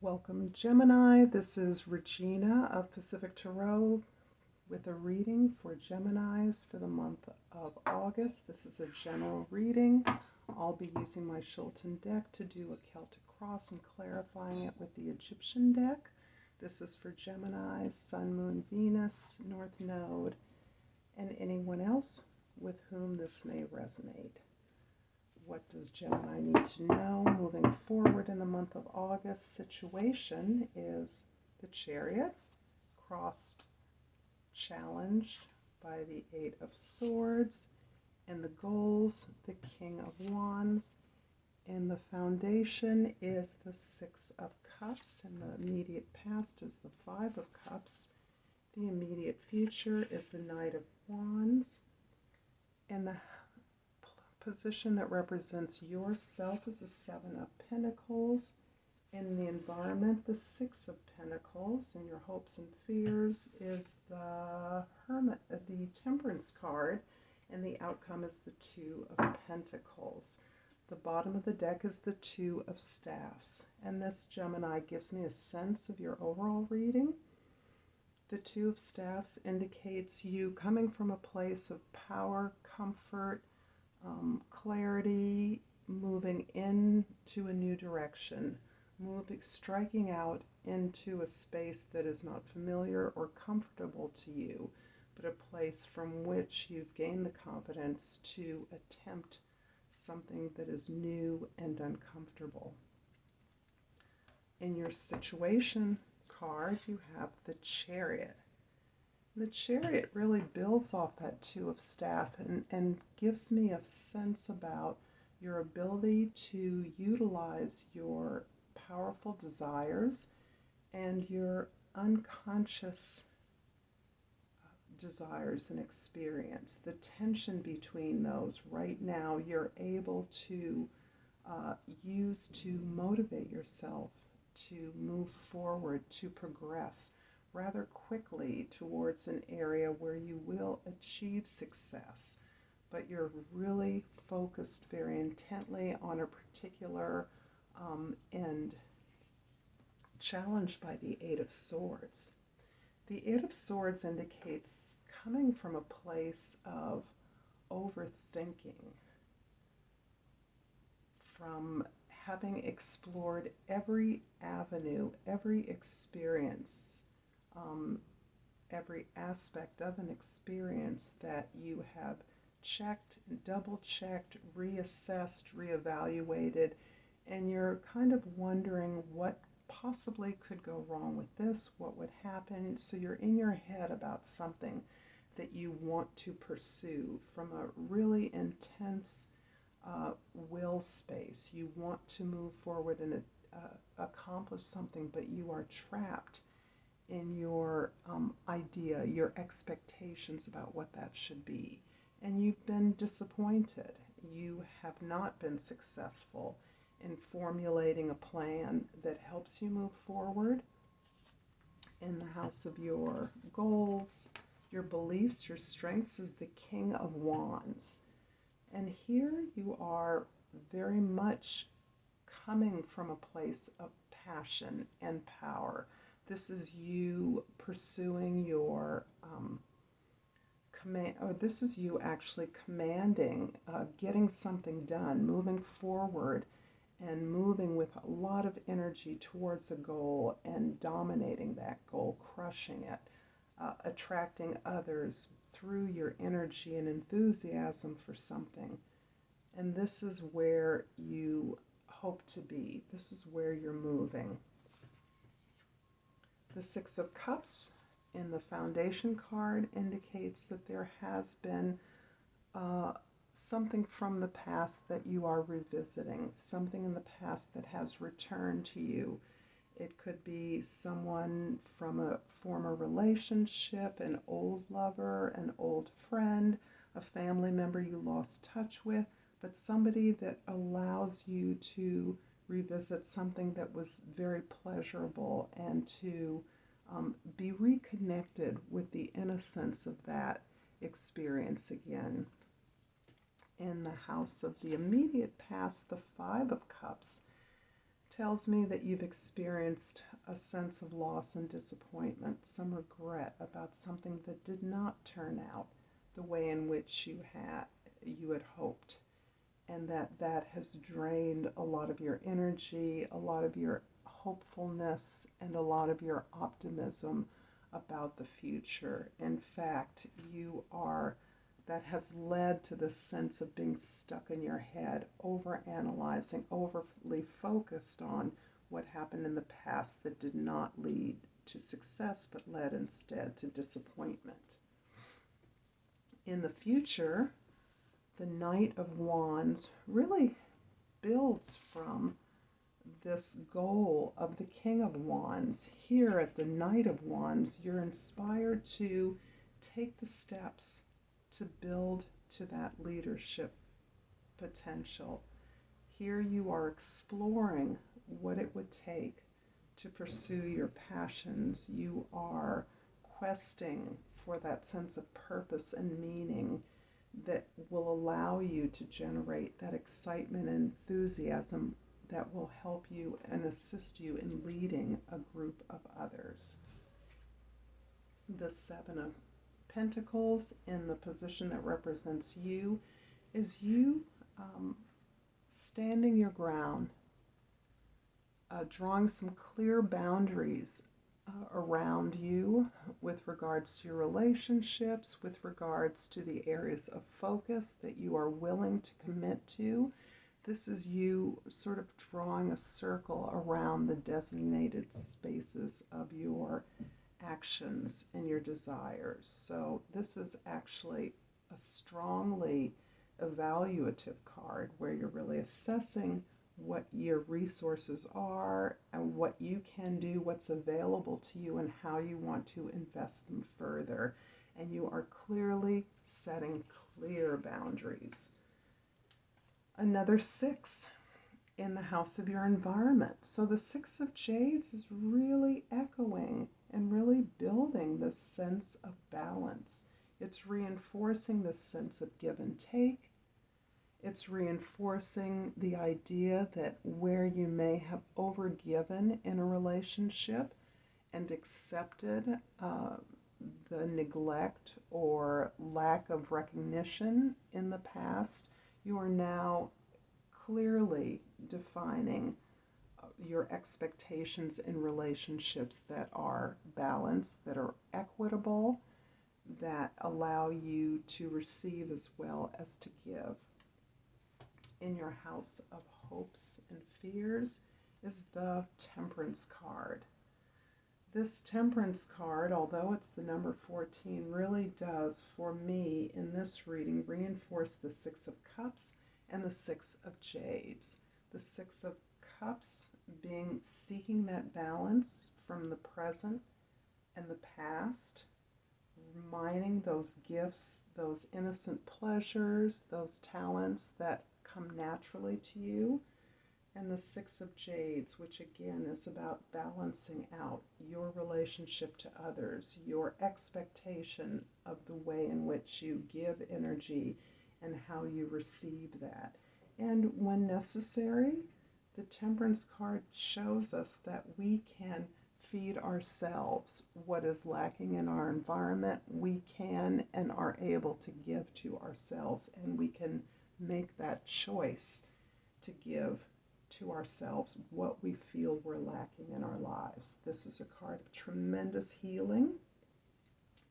Welcome, Gemini. This is Regina of Pacific Tarot with a reading for Geminis for the month of August. This is a general reading. I'll be using my Xultun deck to do a Celtic cross and clarifying it with the Egyptian deck. This is for Geminis, Sun, Moon, Venus, North Node, and anyone else with whom this may resonate. What does Gemini need to know moving forward in the month of August? Situation is the Chariot, cross challenged by the Eight of Swords, and the goals, the King of Wands, and the foundation is the Six of Cups, and the immediate past is the Five of Cups. The immediate future is the Knight of Wands, and the position that represents yourself is the Seven of Pentacles. In the environment, the Six of Pentacles, and your hopes and fears is the Hermit, the Temperance card, and the outcome is the Two of Pentacles. The bottom of the deck is the Two of Staffs, and this, Gemini, gives me a sense of your overall reading. The Two of Staffs indicates you coming from a place of power, comfort, clarity, moving into a new direction, striking out into a space that is not familiar or comfortable to you, but a place from which you've gained the confidence to attempt something that is new and uncomfortable. In your situation card, you have the Chariot. The Chariot really builds off that Two of Staff and gives me a sense about your ability to utilize your powerful desires and your unconscious desires and experience. The tension between those right now you're able to use to motivate yourself to move forward, to progress rather quickly towards an area where you will achieve success, but you're really focused very intently on a particular end, challenged by the Eight of Swords. The Eight of Swords indicates coming from a place of overthinking, from having explored every avenue, every experience, every aspect of an experience that you have checked, double-checked, reassessed, reevaluated, and you're kind of wondering what possibly could go wrong with this, what would happen. So you're in your head about something that you want to pursue from a really intense will space. You want to move forward and accomplish something, but you are trapped in your idea, your expectations about what that should be. And you've been disappointed. You have not been successful in formulating a plan that helps you move forward. In the house of your goals, your beliefs, your strengths is the King of Wands. And here you are very much coming from a place of passion and power. This is you pursuing your this is you actually commanding, getting something done, moving forward, and moving with a lot of energy towards a goal and dominating that goal, crushing it, attracting others through your energy and enthusiasm for something. And this is where you hope to be. This is where you're moving. The Six of Cups in the foundation card indicates that there has been something from the past that you are revisiting, something in the past that has returned to you. It could be someone from a former relationship, an old lover, an old friend, a family member you lost touch with, but somebody that allows you to revisit something that was very pleasurable and to be reconnected with the innocence of that experience again. In the house of the immediate past, the Five of Cups tells me that you've experienced a sense of loss and disappointment, some regret about something that did not turn out the way in which you had hoped, and that has drained a lot of your energy, a lot of your hopefulness, and a lot of your optimism about the future. In fact, that has led to this sense of being stuck in your head, over-analyzing, overly focused on what happened in the past that did not lead to success, but led instead to disappointment. In the future, the Knight of Wands really builds from this goal of the King of Wands. Here at the Knight of Wands, you're inspired to take the steps to build to that leadership potential. Here you are exploring what it would take to pursue your passions. You are questing for that sense of purpose and meaning that will allow you to generate that excitement and enthusiasm that will help you and assist you in leading a group of others. The Seven of Pentacles in the position that represents you is you standing your ground, drawing some clear boundaries around you with regards to your relationships, with regards to the areas of focus that you are willing to commit to. This is you sort of drawing a circle around the designated spaces of your actions and your desires. So this is actually a strongly evaluative card where you're really assessing what your resources are and what you can do, what's available to you, and how you want to invest them further. And you are clearly setting clear boundaries. Another 6 in the house of your environment. So the 6 of Jades is really echoing and really building this sense of balance. It's reinforcing this sense of give and take. It's reinforcing the idea that where you may have overgiven in a relationship and accepted the neglect or lack of recognition in the past, you are now clearly defining your expectations in relationships that are balanced, that are equitable, that allow you to receive as well as to give. In your house of hopes and fears is the Temperance card. This Temperance card, although it's the number 14, really does, for me, in this reading, reinforce the 6 of Cups and the 6 of Jades. The 6 of Cups being seeking that balance from the present and the past, mining those gifts, those innocent pleasures, those talents that come naturally to you, and the 6 of Jades, which again is about balancing out your relationship to others, your expectation of the way in which you give energy and how you receive that. And when necessary, the Temperance card shows us that we can feed ourselves what is lacking in our environment. We can and are able to give to ourselves, and we can make that choice to give to ourselves what we feel we're lacking in our lives. This is a card of tremendous healing,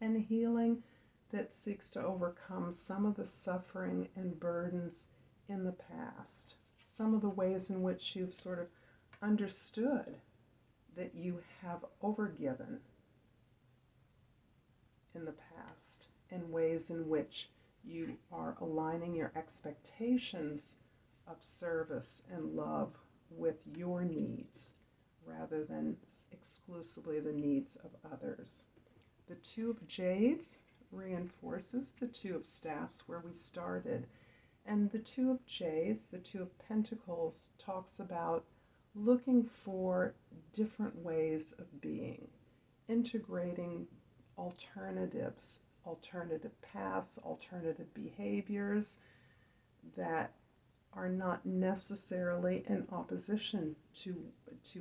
and healing that seeks to overcome some of the suffering and burdens in the past, some of the ways in which you've sort of understood that you have overgiven in the past, and ways in which you are aligning your expectations of service and love with your needs rather than exclusively the needs of others. The 2 of Jades reinforces the 2 of Staffs where we started. And the 2 of Jades, the 2 of Pentacles, talks about looking for different ways of being, integrating alternatives, alternative paths, alternative behaviors that are not necessarily in opposition to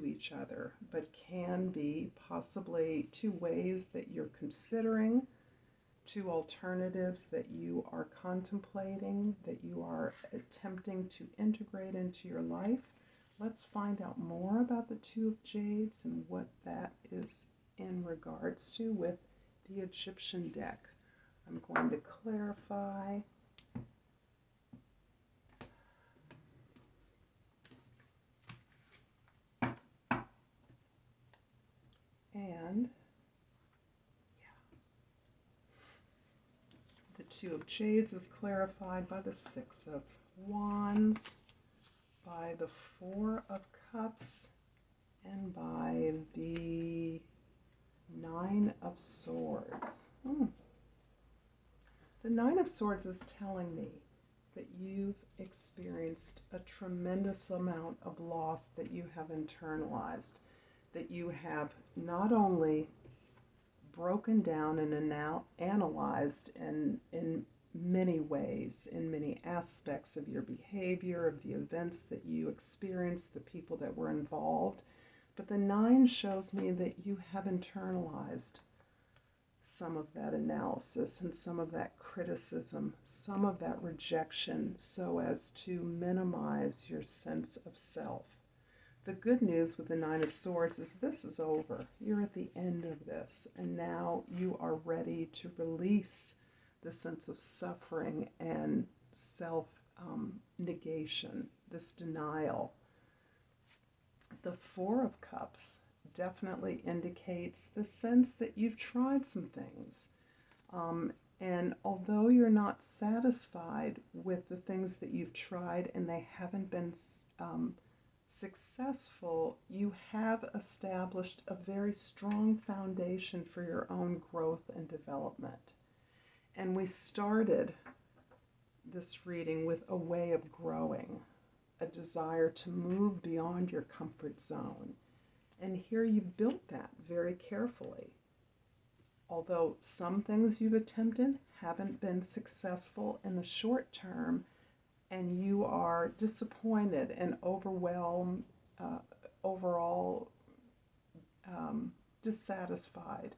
each other, but can be possibly two ways that you're considering, two alternatives that you are contemplating, that you are attempting to integrate into your life. Let's find out more about the Two of Jades and what that is in regards to with the Egyptian deck. I'm going to clarify. And the Two of Jades is clarified by the Six of Wands, by the Four of Cups, and by the Nine of Swords. The Nine of Swords is telling me that you've experienced a tremendous amount of loss that you have internalized, that you have not only broken down and analyzed in many ways, in many aspects of your behavior, of the events that you experienced, the people that were involved. But the Nine shows me that you have internalized some of that analysis and some of that criticism, some of that rejection, so as to minimize your sense of self. The good news with the Nine of Swords is this is over. You're at the end of this, and now you are ready to release the sense of suffering and self-negation, this denial. The Four of Cups definitely indicates the sense that you've tried some things. And although you're not satisfied with the things that you've tried and they haven't been successful, you have established a very strong foundation for your own growth and development. And we started this reading with a way of growing, a desire to move beyond your comfort zone. And here you've built that very carefully. Although some things you've attempted haven't been successful in the short term, and you are disappointed and overwhelmed, overall dissatisfied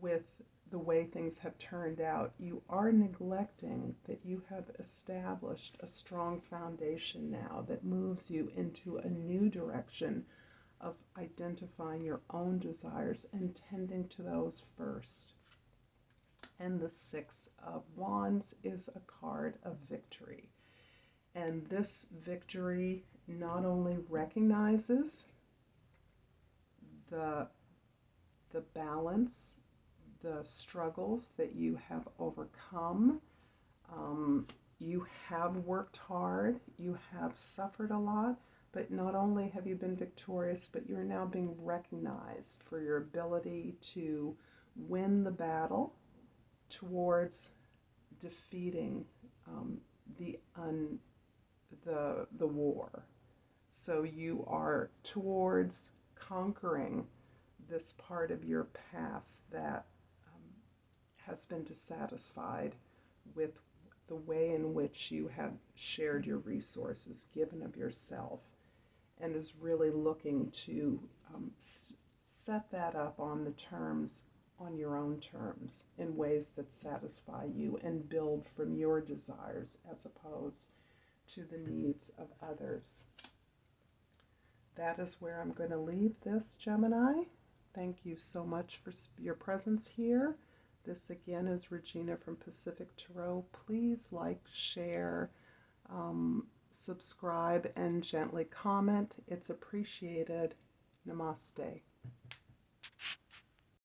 with the way things have turned out, you are neglecting that you have established a strong foundation now that moves you into a new direction of identifying your own desires and tending to those first. And the Six of Wands is a card of victory. And this victory not only recognizes the balance, the struggles that you have overcome. You have worked hard, you have suffered a lot, but not only have you been victorious, but you're now being recognized for your ability to win the battle towards defeating the war. So you are towards conquering this part of your past that has been dissatisfied with the way in which you have shared your resources, given of yourself, and is really looking to set that up on your own terms, in ways that satisfy you and build from your desires as opposed to the needs of others. That is where I'm going to leave this, Gemini. Thank you so much for your presence here. This again is Regina from Pacific Tarot. Please like, share, subscribe, and gently comment. It's appreciated. Namaste.